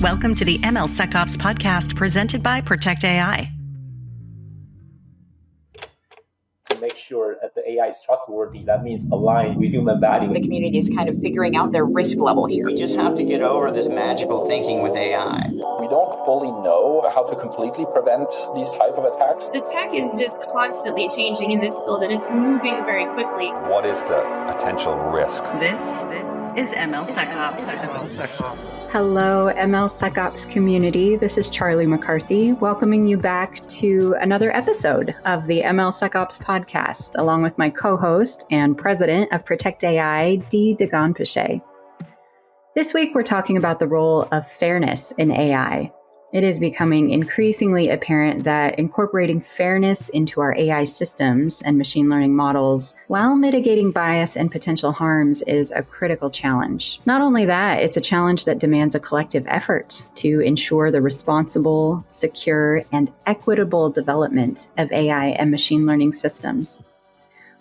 Welcome to the MLSecOps podcast presented by Protect AI. To make sure that the AI is trustworthy, that means aligned with human value. The community is kind of figuring out their risk level here. We just have to get over this magical thinking with AI. We don't fully know how to completely prevent these type of attacks. The tech is just constantly changing in this field, and it's moving very quickly. What is the potential risk? This is MLSecOps. Hello, MLSecOps community. This is Charlie McCarthy, welcoming you back to another episode of the MLSecOps podcast, along with my co-host and president of Protect AI, Dee Dagan-Piché. This week, we're talking about the role of fairness in AI. It is becoming increasingly apparent that incorporating fairness into our AI systems and machine learning models while mitigating bias and potential harms is a critical challenge. Not only that, it's a challenge that demands a collective effort to ensure the responsible, secure, and equitable development of AI and machine learning systems.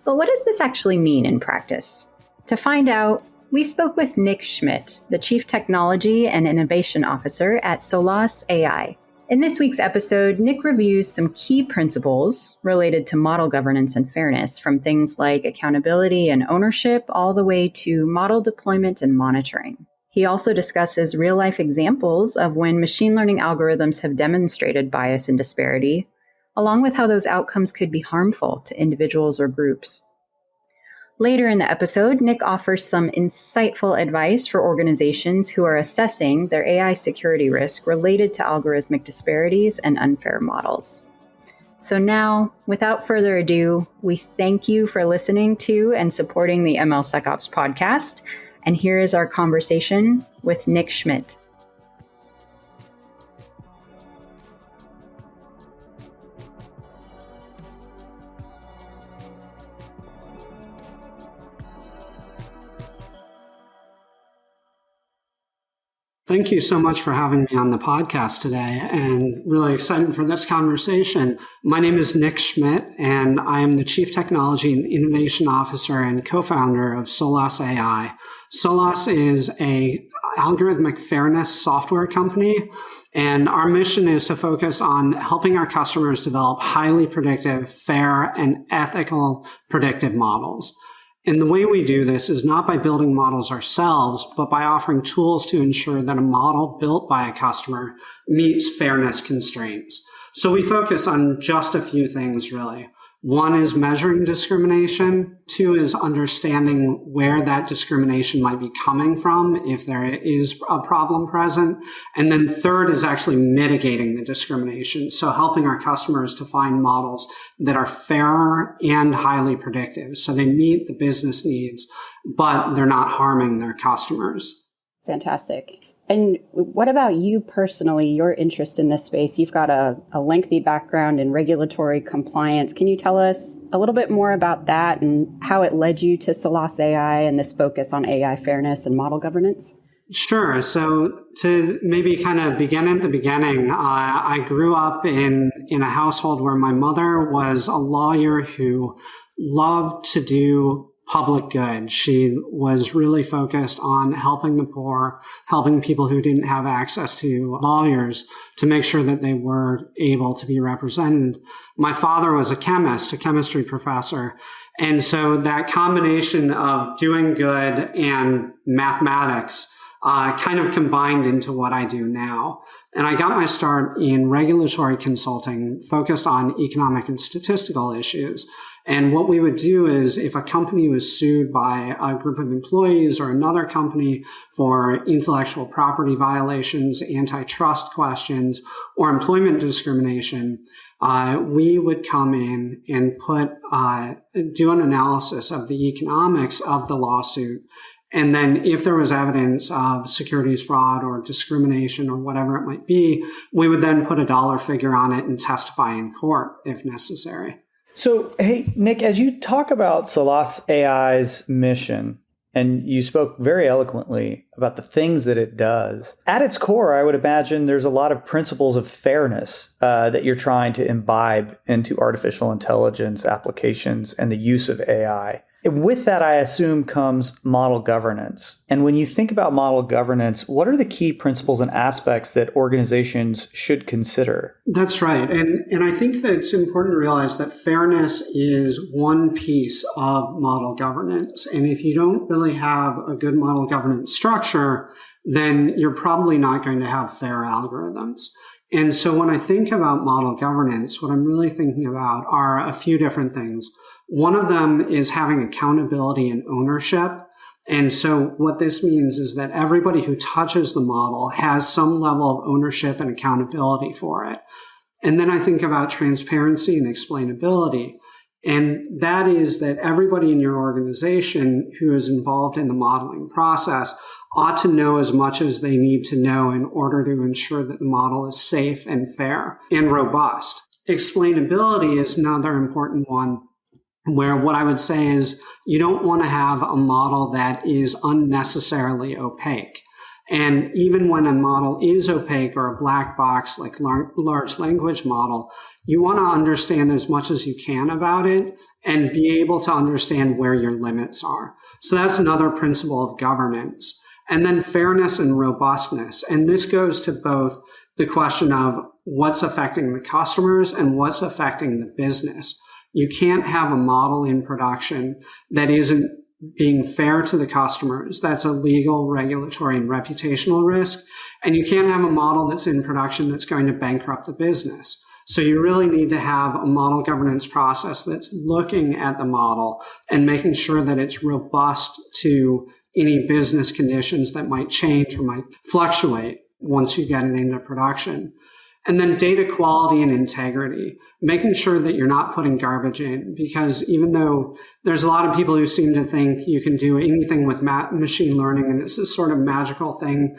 But what does this actually mean in practice? To find out, we spoke with Nick Schmidt, the Chief Technology and Innovation Officer at SolasAI. In this week's episode, Nick reviews some key principles related to model governance and fairness, from things like accountability and ownership all the way to model deployment and monitoring. He also discusses real-life examples of when machine learning algorithms have demonstrated bias and disparity, along with how those outcomes could be harmful to individuals or groups. Later in the episode, Nick offers some insightful advice for organizations who are assessing their AI security risk related to algorithmic disparities and unfair models. So now, without further ado, we thank you for listening to and supporting the MLSecOps podcast. And here is our conversation with Nick Schmidt. Thank you so much for having me on the podcast today, and really excited for this conversation. My name is Nick Schmidt, and I am the Chief Technology and Innovation Officer and co-founder of SolasAI. Solas is an algorithmic fairness software company, and our mission is to focus on helping our customers develop highly predictive, fair, and ethical predictive models. And the way we do this is not by building models ourselves, but by offering tools to ensure that a model built by a customer meets fairness constraints. So we focus on just a few things, really. One is measuring discrimination. Two is understanding where that discrimination might be coming from, if there is a problem present. And then third is actually mitigating the discrimination. So helping our customers to find models that are fairer and highly predictive. So they meet the business needs, but they're not harming their customers. Fantastic. And what about you personally, your interest in this space? You've got a lengthy background in regulatory compliance. Can you tell us a little bit more about that and how it led you to SolasAI and this focus on AI fairness and model governance? Sure. So to maybe kind of begin at the beginning, I grew up in a household where my mother was a lawyer who loved to do public good. She was really focused on helping the poor, helping people who didn't have access to lawyers to make sure that they were able to be represented. My father was a chemist, a chemistry professor. And so that combination of doing good and mathematics kind of combined into what I do now. And I got my start in regulatory consulting focused on economic and statistical issues. And what we would do is if a company was sued by a group of employees or another company for intellectual property violations, antitrust questions, or employment discrimination, we would come in and do an analysis of the economics of the lawsuit. And then if there was evidence of securities fraud or discrimination or whatever it might be, we would then put a dollar figure on it and testify in court if necessary. So, hey, Nick, as you talk about SolasAI's mission, and you spoke very eloquently about the things that it does, at its core, I would imagine there's a lot of principles of fairness that you're trying to imbibe into artificial intelligence applications and the use of AI. With that, I assume comes model governance. And when you think about model governance, what are the key principles and aspects that organizations should consider? That's right. And I think that it's important to realize that fairness is one piece of model governance. And if you don't really have a good model governance structure, then you're probably not going to have fair algorithms. And so when I think about model governance, what I'm really thinking about are a few different things. One of them is having accountability and ownership. And so what this means is that everybody who touches the model has some level of ownership and accountability for it. And then I think about transparency and explainability. And that is that everybody in your organization who is involved in the modeling process ought to know as much as they need to know in order to ensure that the model is safe and fair and robust. Explainability is another important one, where what I would say is you don't want to have a model that is unnecessarily opaque. And even when a model is opaque or a black box like large language model, you want to understand as much as you can about it and be able to understand where your limits are. So that's another principle of governance. And then fairness and robustness. And this goes to both the question of what's affecting the customers and what's affecting the business. You can't have a model in production that isn't being fair to the customers. That's a legal, regulatory, and reputational risk. And you can't have a model that's in production that's going to bankrupt the business. So you really need to have a model governance process that's looking at the model and making sure that it's robust to any business conditions that might change or might fluctuate once you get it into production. And then data quality and integrity, making sure that you're not putting garbage in, because even though there's a lot of people who seem to think you can do anything with machine learning and it's this sort of magical thing,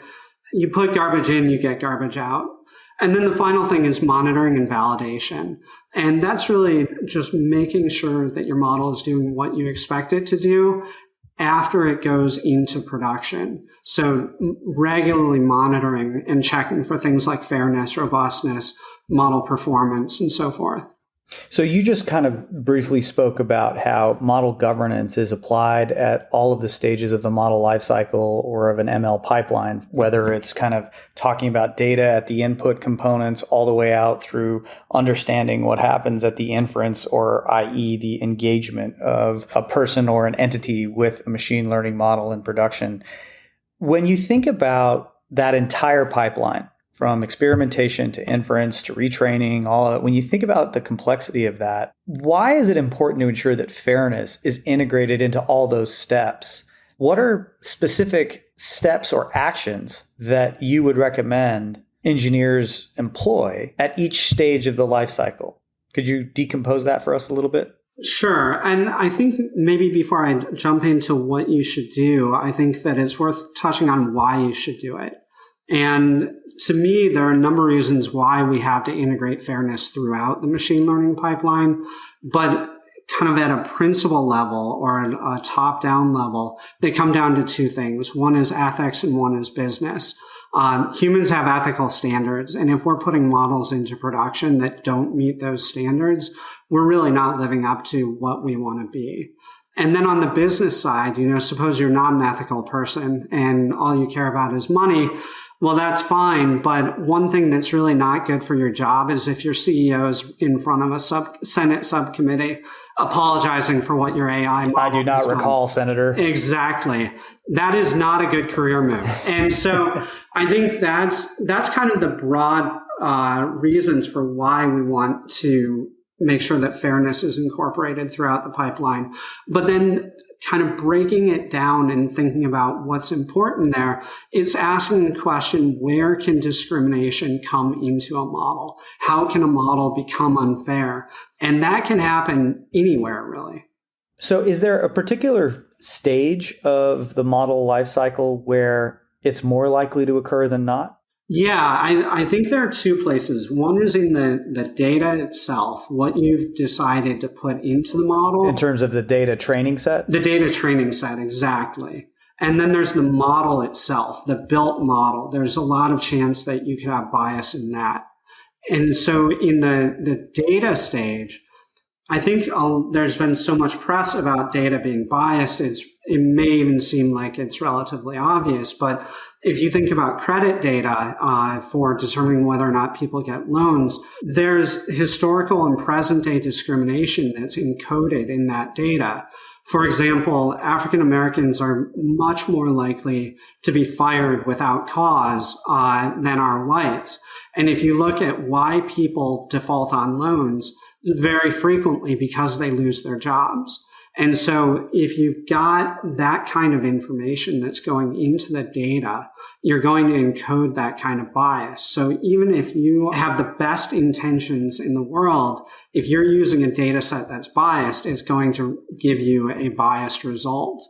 you put garbage in, you get garbage out. And then the final thing is monitoring and validation. And that's really just making sure that your model is doing what you expect it to do after it goes into production. So regularly monitoring and checking for things like fairness, robustness, model performance, and so forth. So you just kind of briefly spoke about how model governance is applied at all of the stages of the model lifecycle or of an ML pipeline, whether it's kind of talking about data at the input components all the way out through understanding what happens at the inference, or i.e. the engagement of a person or an entity with a machine learning model in production. When you think about that entire pipeline, from experimentation to inference to retraining, all of it, when you think about the complexity of that, why is it important to ensure that fairness is integrated into all those steps? What are specific steps or actions that you would recommend engineers employ at each stage of the life cycle? Could you decompose that for us a little bit? Sure. And I think maybe before I jump into what you should do, I think that it's worth touching on why you should do it. And to me, there are a number of reasons why we have to integrate fairness throughout the machine learning pipeline, but kind of at a principle level or a top-down level, they come down to two things. One is ethics and one is business. Humans have ethical standards, and if we're putting models into production that don't meet those standards, we're really not living up to what we want to be. And then on the business side, suppose you're not an ethical person and all you care about is money. Well, that's fine. But one thing that's really not good for your job is if your CEO is in front of a Senate subcommittee apologizing for what your AI model I do not recall, Senator. Exactly. That is not a good career move. And so I think that's kind of the broad reasons for why we want to make sure that fairness is incorporated throughout the pipeline. But then kind of breaking it down and thinking about what's important there, it's asking the question, where can discrimination come into a model? How can a model become unfair? And that can happen anywhere, really. So is there a particular stage of the model lifecycle where it's more likely to occur than not? Yeah, I think there are two places. One is in the data itself, what you've decided to put into the model. In terms of the data training set? The data training set, exactly. And then there's the model itself, the built model. There's a lot of chance that you could have bias in that. And so in the data stage, I think there's been so much press about data being biased, it may even seem like it's relatively obvious. But if you think about credit data for determining whether or not people get loans, there's historical and present day discrimination that's encoded in that data. For example, African Americans are much more likely to be fired without cause than are whites. And if you look at why people default on loans, very frequently because they lose their jobs. And so if you've got that kind of information that's going into the data, you're going to encode that kind of bias. So even if you have the best intentions in the world, if you're using a data set that's biased, it's going to give you a biased result.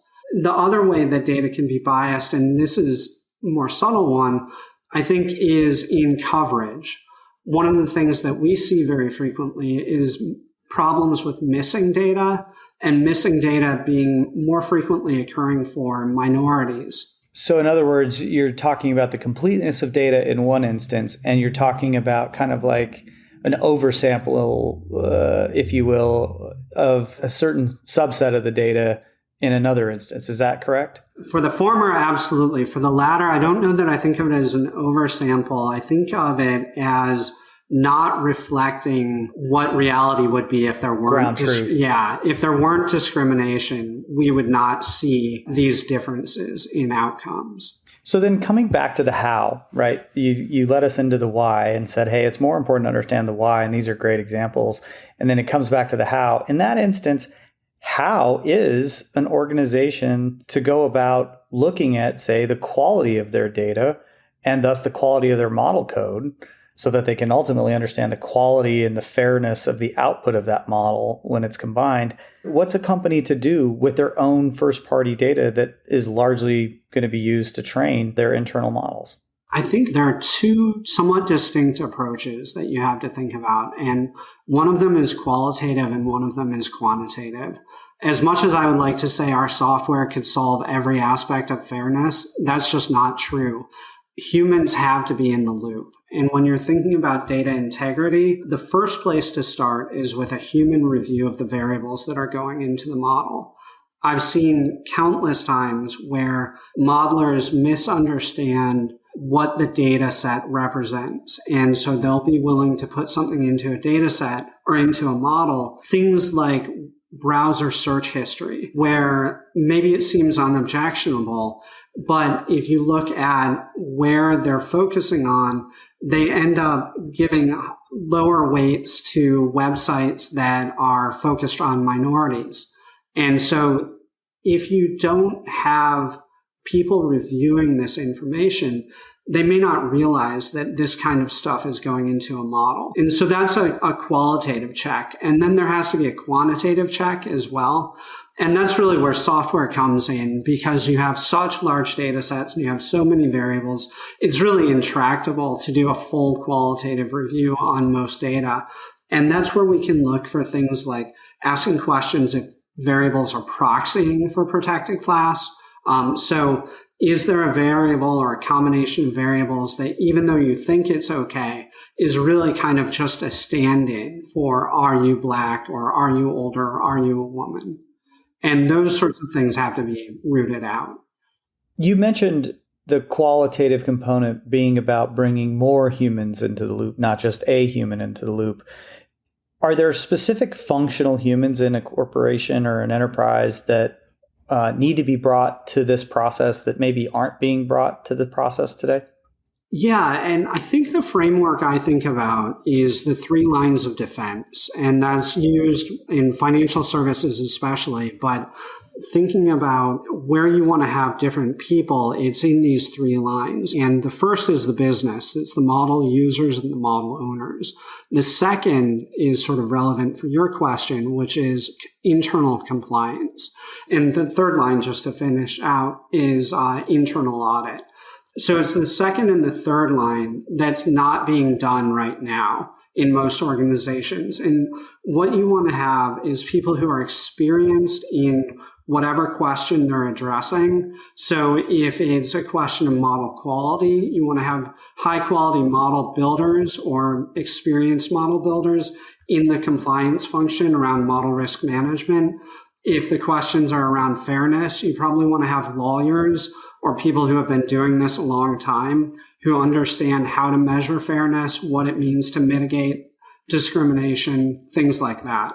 The other way that data can be biased, and this is a more subtle one, I think is in coverage. One of the things that we see very frequently is problems with missing data, and missing data being more frequently occurring for minorities. So in other words, you're talking about the completeness of data in one instance, and you're talking about kind of like an oversample, if you will, of a certain subset of the data in another instance. Is that correct? For the former, absolutely. For the latter, I don't know that I think of it as an oversample. I think of it as not reflecting what reality would be if there weren't if there weren't discrimination, we would not see these differences in outcomes. So then coming back to the how, right? You led us into the why and said, hey, it's more important to understand the why, and these are great examples. And then it comes back to the how. In that instance, how is an organization to go about looking at, say, the quality of their data and thus the quality of their model code, so that they can ultimately understand the quality and the fairness of the output of that model when it's combined? What's a company to do with their own first-party data that is largely going to be used to train their internal models? I think there are two somewhat distinct approaches that you have to think about, and one of them is qualitative and one of them is quantitative. As much as I would like to say our software could solve every aspect of fairness, that's just not true. Humans have to be in the loop. And when you're thinking about data integrity, the first place to start is with a human review of the variables that are going into the model. I've seen countless times where modelers misunderstand what the data set represents. And so they'll be willing to put something into a data set or into a model, things like browser search history, where maybe it seems unobjectionable, but if you look at where they're focusing on, they end up giving lower weights to websites that are focused on minorities. And so if you don't have people reviewing this information, they may not realize that this kind of stuff is going into a model. And so that's a qualitative check. And then there has to be a quantitative check as well. And that's really where software comes in, because you have such large data sets and you have so many variables. It's really intractable to do a full qualitative review on most data. And that's where we can look for things like asking questions if variables are proxying for protected class. So is there a variable or a combination of variables that, even though you think it's okay, is really kind of just a stand-in for are you black or are you older or are you a woman? And those sorts of things have to be rooted out. You mentioned the qualitative component being about bringing more humans into the loop, not just a human into the loop. Are there specific functional humans in a corporation or an enterprise that need to be brought to this process that maybe aren't being brought to the process today? Yeah, and I think the framework I think about is the 3 lines of defense, and that's used in financial services especially, but thinking about where you want to have different people, it's in these 3 lines. And the first is the business. It's the model users and the model owners. The second is sort of relevant for your question, which is internal compliance. And the third line, just to finish out, is internal audit. So it's the second and the third line that's not being done right now in most organizations. And what you want to have is people who are experienced in whatever question they're addressing. So if it's a question of model quality, you want to have high quality model builders or experienced model builders in the compliance function around model risk management. If the questions are around fairness, you probably want to have lawyers or people who have been doing this a long time who understand how to measure fairness, what it means to mitigate discrimination, things like that.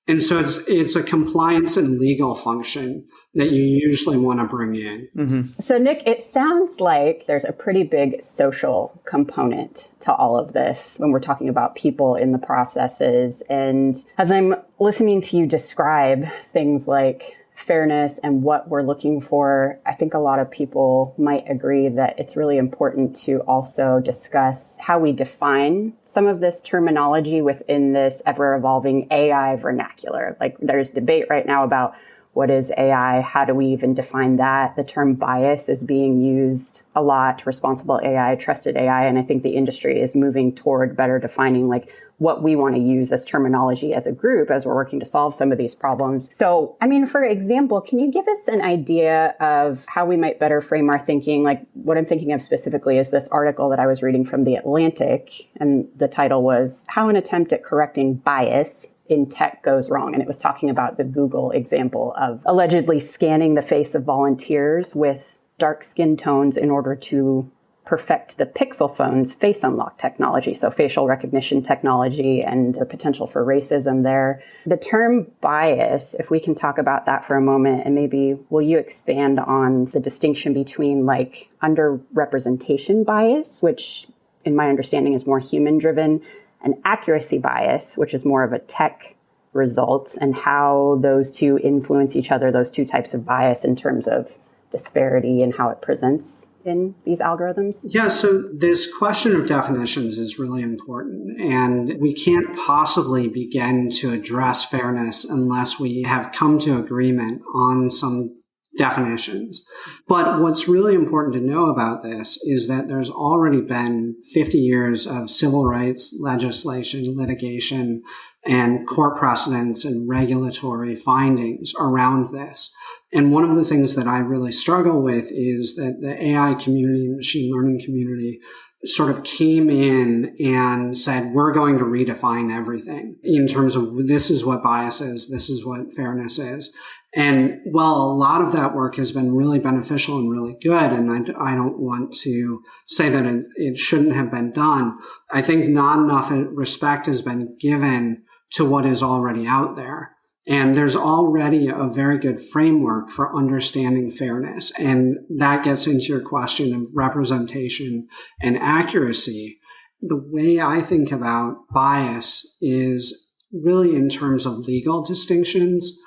And so it's a compliance and legal function that you usually want to bring in. Mm-hmm. So Nick, it sounds like there's a pretty big social component to all of this when we're talking about people in the processes. And as I'm listening to you describe things like fairness and what we're looking for, I think a lot of people might agree that it's really important to also discuss how we define some of this terminology within this ever-evolving AI vernacular. Like there's debate right now about what is AI? How do we even define that? The term bias is being used a lot, responsible AI, trusted AI, and I think the industry is moving toward better defining like what we want to use as terminology as a group as we're working to solve some of these problems. So, I mean, for example, can you give us an idea of how we might better frame our thinking? Like what I'm thinking of specifically is this article that I was reading from The Atlantic, and the title was How an Attempt at Correcting Bias in Tech Goes Wrong. And it was talking about the Google example of allegedly scanning the face of volunteers with dark skin tones in order to perfect the Pixel phone's face unlock technology, so facial recognition technology, and the potential for racism there. The term bias, if we can talk about that for a moment, and maybe will you expand on the distinction between like underrepresentation bias, which in my understanding is more human-driven, and accuracy bias, which is more of a tech result, and how those two influence each other, those two types of bias in terms of disparity and how it presents in these algorithms? Yeah, so this question of definitions is really important, and we can't possibly begin to address fairness unless we have come to agreement on some definitions. But what's really important to know about this is that there's already been 50 years of civil rights legislation, litigation, and court precedents and regulatory findings around this. And one of the things that I really struggle with is that the AI community, machine learning community, sort of came in and said, we're going to redefine everything in terms of this is what bias is, this is what fairness is. And while a lot of that work has been really beneficial and really good, and I don't want to say that it shouldn't have been done, I think not enough respect has been given to what is already out there. And there's already a very good framework for understanding fairness. And that gets into your question of representation and accuracy. The way I think about bias is really in terms of legal distinctions.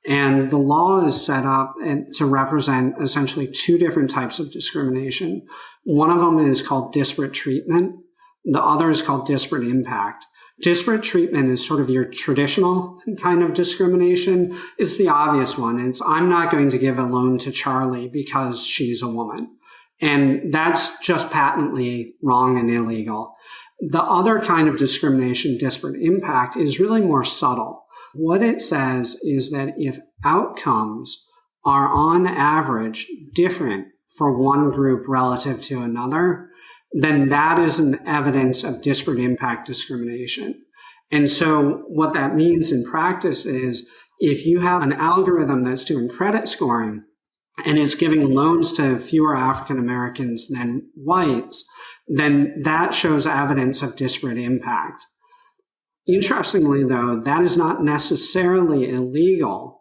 And the law is set up to represent essentially two different types of discrimination. One of them is called disparate treatment. The other is called disparate impact. Disparate treatment is sort of your traditional kind of discrimination. It's the obvious one. It's I'm not going to give a loan to Charlie because she's a woman. And that's just patently wrong and illegal. The other kind of discrimination, disparate impact, is really more subtle. What it says is that if outcomes are on average different for one group relative to another, then that is an evidence of disparate impact discrimination. And so what that means in practice is if you have an algorithm that's doing credit scoring and it's giving loans to fewer African Americans than whites, then that shows evidence of disparate impact. Interestingly, though, that is not necessarily illegal.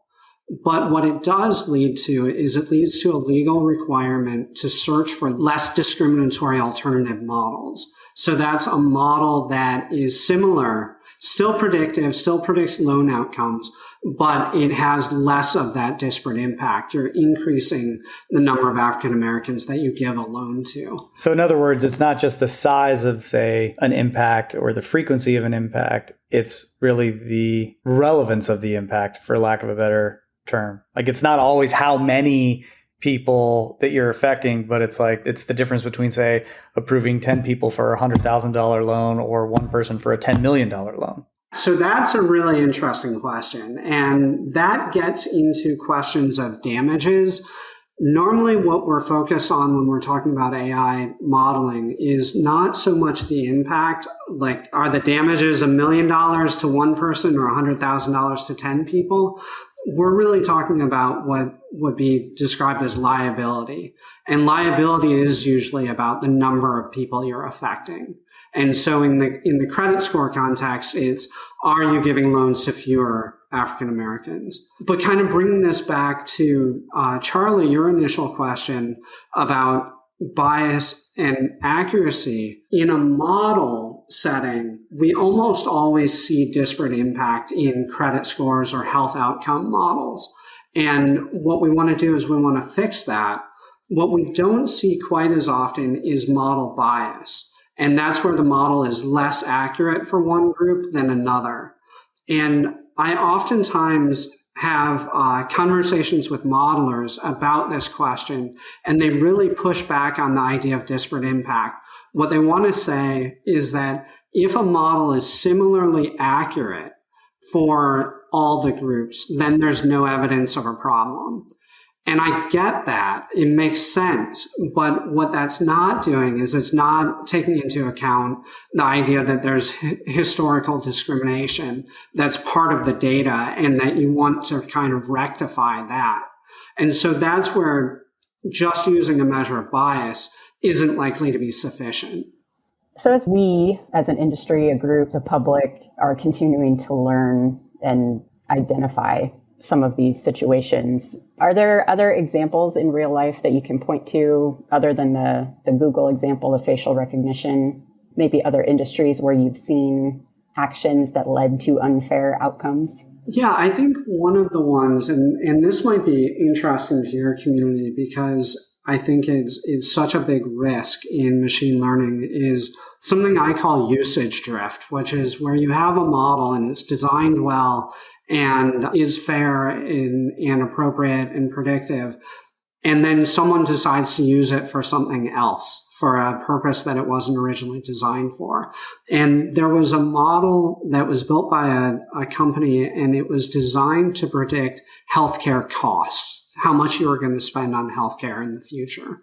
But what it does lead to is it leads to a legal requirement to search for less discriminatory alternative models. So that's a model that is similar, still predictive, still predicts loan outcomes, but it has less of that disparate impact. You're increasing the number of African Americans that you give a loan to. So in other words, it's not just the size of, say, an impact or the frequency of an impact. It's really the relevance of the impact, for lack of a better term. Like it's not always how many people that you're affecting, but it's like it's the difference between, say, approving 10 people for a $100,000 loan or one person for a $10 million loan. So that's a really interesting question. And that gets into questions of damages. Normally, what we're focused on when we're talking about AI modeling is not so much the impact, like are the damages $1 million to one person or $100,000 to 10 people? We're really talking about what would be described as liability. And liability is usually about the number of people you're affecting. And so in the credit score context, it's, are you giving loans to fewer African Americans? But kind of bringing this back to Charlie, your initial question about bias and accuracy. In a model setting, we almost always see disparate impact in credit scores or health outcome models. And what we want to do is we want to fix that. What we don't see quite as often is model bias. And that's where the model is less accurate for one group than another. And I oftentimes have conversations with modelers about this question, and they really push back on the idea of disparate impact. What they want to say is that if a model is similarly accurate for all the groups, then there's no evidence of a problem. And I get that. It makes sense. But what that's not doing is it's not taking into account the idea that there's historical discrimination that's part of the data and that you want to kind of rectify that. And so that's where just using a measure of bias isn't likely to be sufficient. So as we, as an industry, a group, the public, are continuing to learn and identify some of these situations, are there other examples in real life that you can point to other than the Google example of facial recognition, maybe other industries where you've seen actions that led to unfair outcomes? Yeah, I think one of the ones, and this might be interesting to your community because I think it's such a big risk in machine learning, is something I call usage drift, which is where you have a model and it's designed well and is fair and appropriate and predictive. And then someone decides to use it for something else, for a purpose that it wasn't originally designed for. And there was a model that was built by a company, and it was designed to predict healthcare costs, how much you were going to spend on healthcare in the future.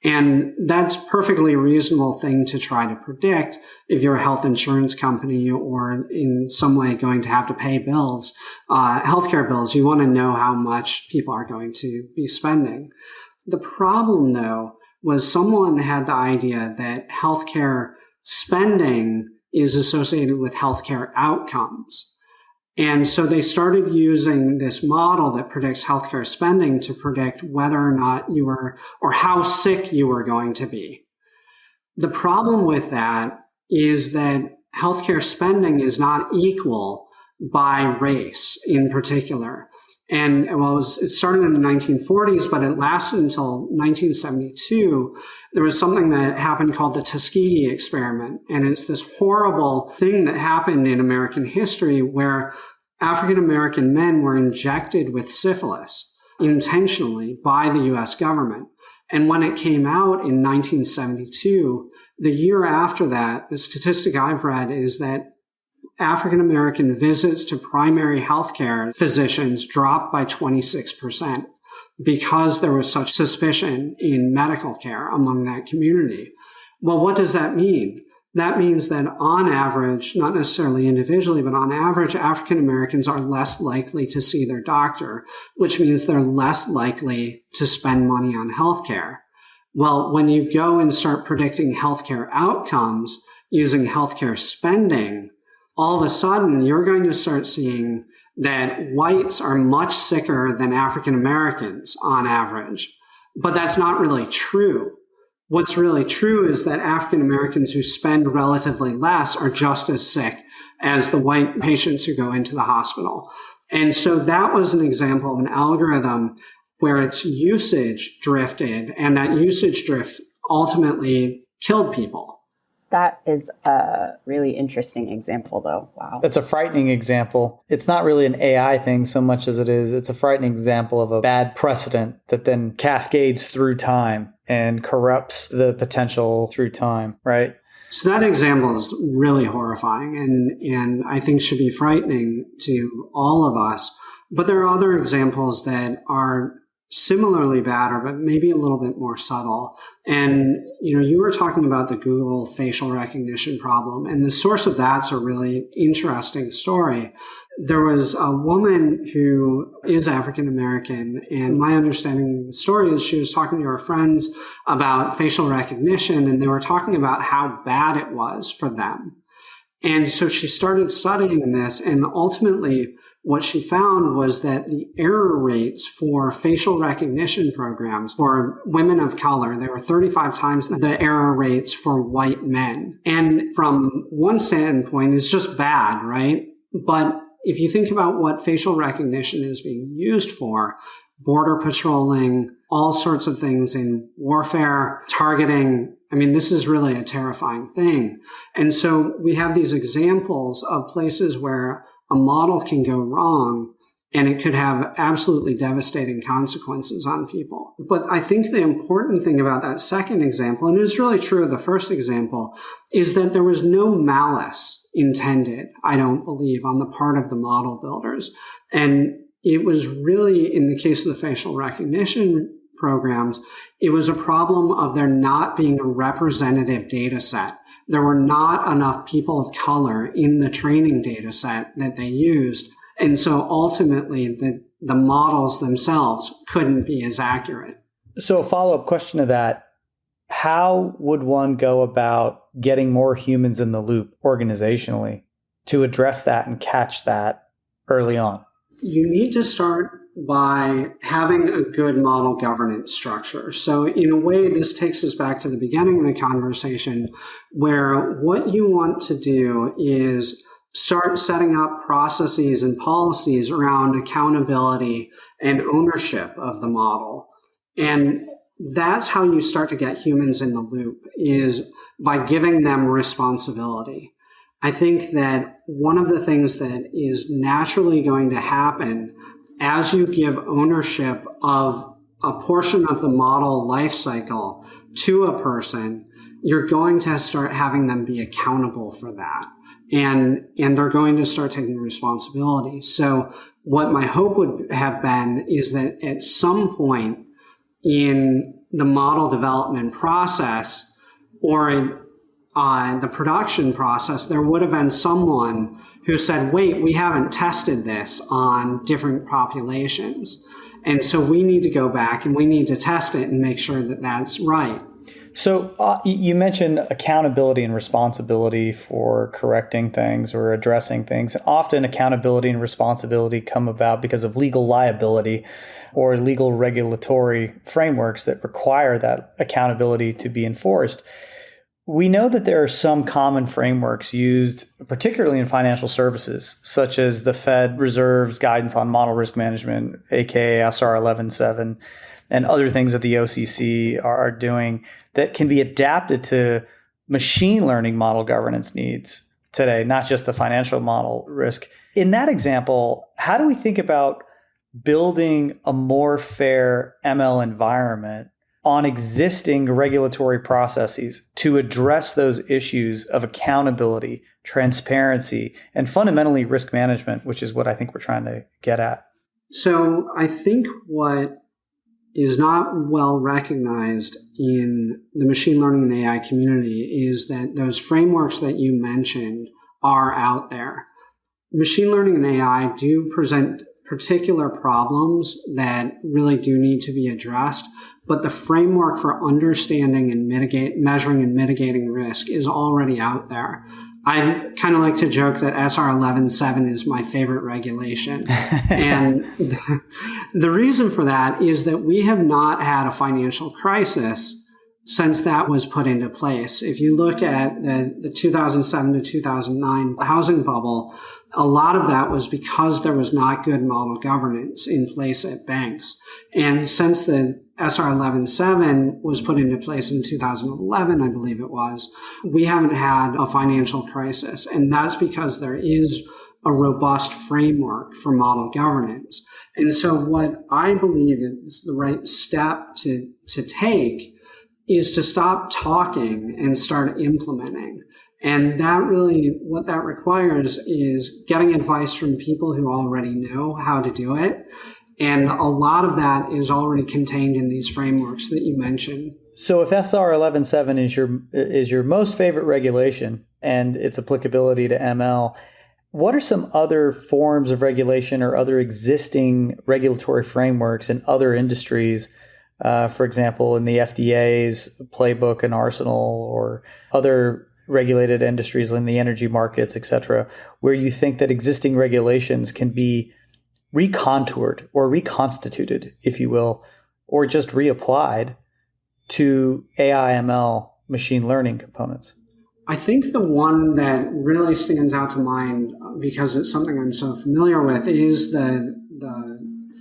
And that's a perfectly reasonable thing to try to predict if you're a health insurance company or in some way going to have to pay bills, healthcare bills. You want to know how much people are going to be spending. The problem, though, was someone had the idea that healthcare spending is associated with healthcare outcomes. And so they started using this model that predicts healthcare spending to predict whether or not you were, or how sick you were going to be. The problem with that is that healthcare spending is not equal by race in particular. And well, it started in the 1940s, but it lasted until 1972. There was something that happened called the Tuskegee experiment. And it's this horrible thing that happened in American history where African American men were injected with syphilis intentionally by the US government. And when it came out in 1972, the year after that, the statistic I've read is that African American visits to primary healthcare physicians dropped by 26% because there was such suspicion in medical care among that community. Well, what does that mean? That means that on average, not necessarily individually, but on average, African Americans are less likely to see their doctor, which means they're less likely to spend money on healthcare. Well, when you go and start predicting healthcare outcomes using healthcare spending, all of a sudden, you're going to start seeing that whites are much sicker than African Americans on average. But that's not really true. What's really true is that African Americans who spend relatively less are just as sick as the white patients who go into the hospital. And so that was an example of an algorithm where its usage drifted, and that usage drift ultimately killed people. That is a really interesting example, though. Wow. That's a frightening example. It's not really an AI thing so much as it's a frightening example of a bad precedent that then cascades through time and corrupts the potential through time, right? So that example is really horrifying and I think should be frightening to all of us. But there are other examples that are similarly bad, or but maybe a little bit more subtle. And you were talking about the Google facial recognition problem, and the source of that's a really interesting story. There was a woman who is African American, and my understanding of the story is she was talking to her friends about facial recognition, and they were talking about how bad it was for them. And so she started studying this, and ultimately what she found was that the error rates for facial recognition programs for women of color, they were 35 times the error rates for white men. And from one standpoint, it's just bad, right? But if you think about what facial recognition is being used for, border patrolling, all sorts of things in warfare, targeting, this is really a terrifying thing. And so we have these examples of places where a model can go wrong and it could have absolutely devastating consequences on people. But I think the important thing about that second example, and it's really true of the first example, is that there was no malice intended, I don't believe, on the part of the model builders. And it was really, in the case of the facial recognition programs, it was a problem of there not being a representative data set. There were not enough people of color in the training data set that they used. And so ultimately, the models themselves couldn't be as accurate. So a follow-up question to that, how would one go about getting more humans in the loop organizationally to address that and catch that early on? You need to start by having a good model governance structure. So in a way, this takes us back to the beginning of the conversation, where what you want to do is start setting up processes and policies around accountability and ownership of the model. And that's how you start to get humans in the loop, is by giving them responsibility. I think that one of the things that is naturally going to happen as you give ownership of a portion of the model lifecycle to a person, you're going to start having them be accountable for that. And they're going to start taking responsibility. So what my hope would have been is that at some point in the model development process or in the production process, there would have been someone who said, wait, we haven't tested this on different populations. And so we need to go back and we need to test it and make sure that that's right. So you mentioned accountability and responsibility for correcting things or addressing things. And often accountability and responsibility come about because of legal liability or legal regulatory frameworks that require that accountability to be enforced. We know that there are some common frameworks used, particularly in financial services, such as the Fed Reserve's guidance on model risk management, aka SR 11.7, and other things that the OCC are doing that can be adapted to machine learning model governance needs today, not just the financial model risk. In that example, how do we think about building a more fair ML environment on existing regulatory processes to address those issues of accountability, transparency, and fundamentally risk management, which is what I think we're trying to get at? So I think what is not well recognized in the machine learning and AI community is that those frameworks that you mentioned are out there. Machine learning and AI do present particular problems that really do need to be addressed, but the framework for understanding and measuring and mitigating risk is already out there. I kind of like to joke that SR 11.7 is my favorite regulation. And the reason for that is that we have not had a financial crisis since that was put into place. If you look at the 2007 to 2009 housing bubble, a lot of that was because there was not good model governance in place at banks. And since the SR 11.7 was put into place in 2011, I believe it was, we haven't had a financial crisis. And that's because there is a robust framework for model governance. And so what I believe is the right step to take is to stop talking and start implementing. And that really, what that requires is getting advice from people who already know how to do it. And a lot of that is already contained in these frameworks that you mentioned. So if SR 11.7 is your most favorite regulation and its applicability to ML, what are some other forms of regulation or other existing regulatory frameworks in other industries, for example, in the FDA's playbook and arsenal, or other regulated industries in the energy markets, et cetera, where you think that existing regulations can be recontoured or reconstituted, if you will, or just reapplied to AI, ML, machine learning components? I think the one that really stands out to mind, because it's something I'm so familiar with, is the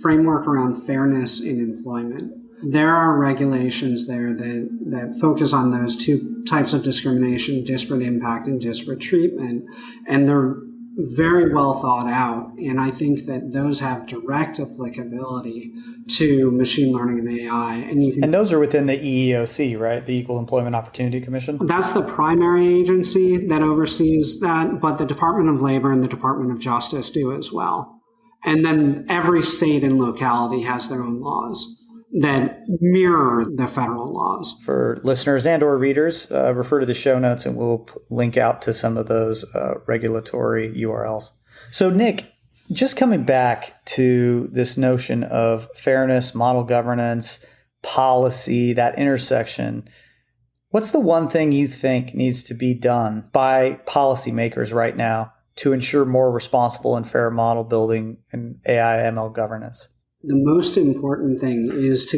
framework around fairness in employment. There are regulations there that focus on those two types of discrimination, disparate impact and disparate treatment, and they're very well thought out. And I think that those have direct applicability to machine learning and AI. And those are within the EEOC, right? The Equal Employment Opportunity Commission? That's the primary agency that oversees that, but the Department of Labor and the Department of Justice do as well. And then every state and locality has their own laws that mirror the federal laws. For listeners and or readers, refer to the show notes and we'll link out to some of those regulatory URLs. So Nick, just coming back to this notion of fairness, model governance, policy, that intersection, what's the one thing you think needs to be done by policymakers right now to ensure more responsible and fair model building and AI ML governance? The most important thing is to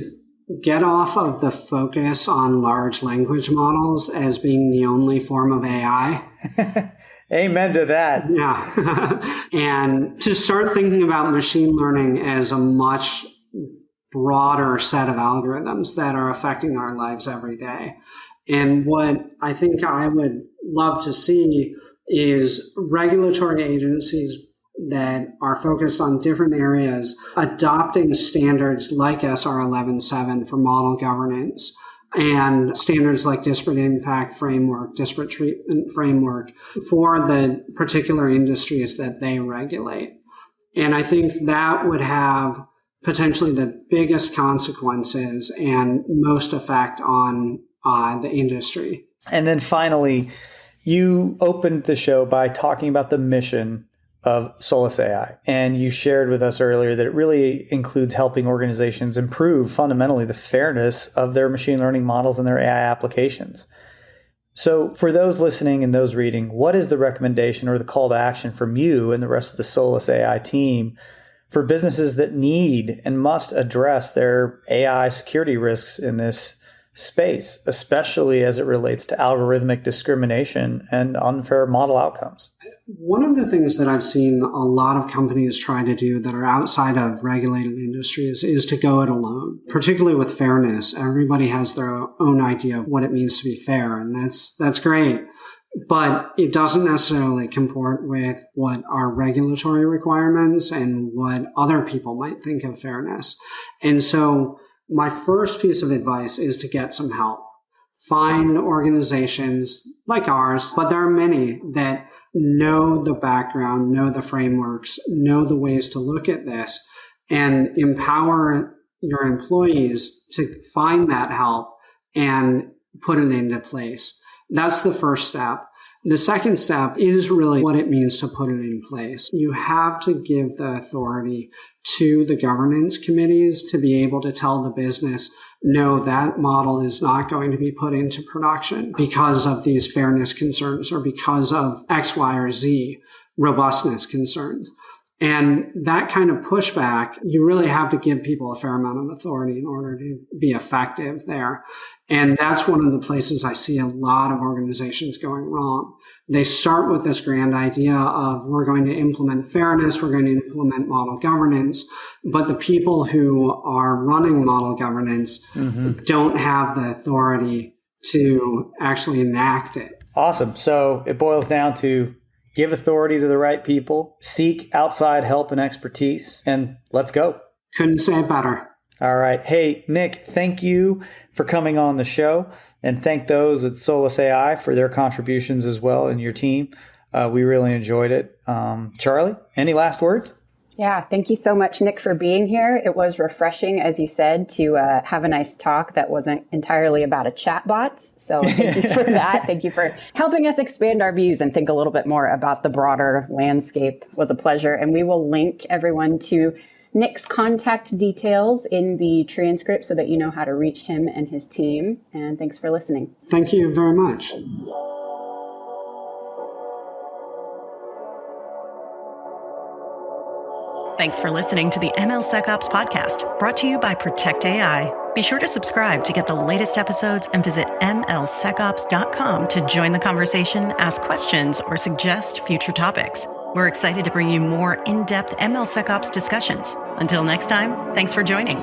get off of the focus on large language models as being the only form of AI. Amen to that. Yeah. And to start thinking about machine learning as a much broader set of algorithms that are affecting our lives every day. And what I think I would love to see is regulatory agencies that are focused on different areas, adopting standards like SR 11.7 for model governance and standards like disparate impact framework, disparate treatment framework for the particular industries that they regulate. And I think that would have potentially the biggest consequences and most effect on the industry. And then finally, you opened the show by talking about the mission of SolasAI. And you shared with us earlier that it really includes helping organizations improve fundamentally the fairness of their machine learning models and their AI applications. So for those listening and those reading, what is the recommendation or the call to action from you and the rest of the SolasAI team for businesses that need and must address their AI security risks in this space, especially as it relates to algorithmic discrimination and unfair model outcomes? One of the things that I've seen a lot of companies try to do that are outside of regulated industries is to go it alone, particularly with fairness. Everybody has their own idea of what it means to be fair, and that's great. But it doesn't necessarily comport with what are regulatory requirements and what other people might think of fairness. And so my first piece of advice is to get some help. Find organizations like ours, but there are many that know the background, know the frameworks, know the ways to look at this, and empower your employees to find that help and put it into place. That's the first step. The second step is really what it means to put it in place. You have to give the authority to the governance committees to be able to tell the business, no, that model is not going to be put into production because of these fairness concerns or because of X, Y, or Z robustness concerns. And that kind of pushback, you really have to give people a fair amount of authority in order to be effective there. And that's one of the places I see a lot of organizations going wrong. They start with this grand idea of we're going to implement fairness, we're going to implement model governance, but the people who are running model governance don't have the authority to actually enact it. Awesome. So it boils down to give authority to the right people, seek outside help and expertise, and let's go. Couldn't say it better. All right. Hey, Nick, thank you for coming on the show, and thank those at SolasAI for their contributions as well and your team. We really enjoyed it. Charlie, any last words? Yeah, thank you so much, Nick, for being here. It was refreshing, as you said, to have a nice talk that wasn't entirely about a chatbot. So thank you for that. Thank you for helping us expand our views and think a little bit more about the broader landscape. It was a pleasure. And we will link everyone to Nick's contact details in the transcript so that you know how to reach him and his team. And thanks for listening. Thank you very much. Thanks for listening to the MLSecOps podcast, brought to you by Protect AI. Be sure to subscribe to get the latest episodes and visit MLSecOps.com to join the conversation, ask questions, or suggest future topics. We're excited to bring you more in-depth MLSecOps discussions. Until next time, thanks for joining.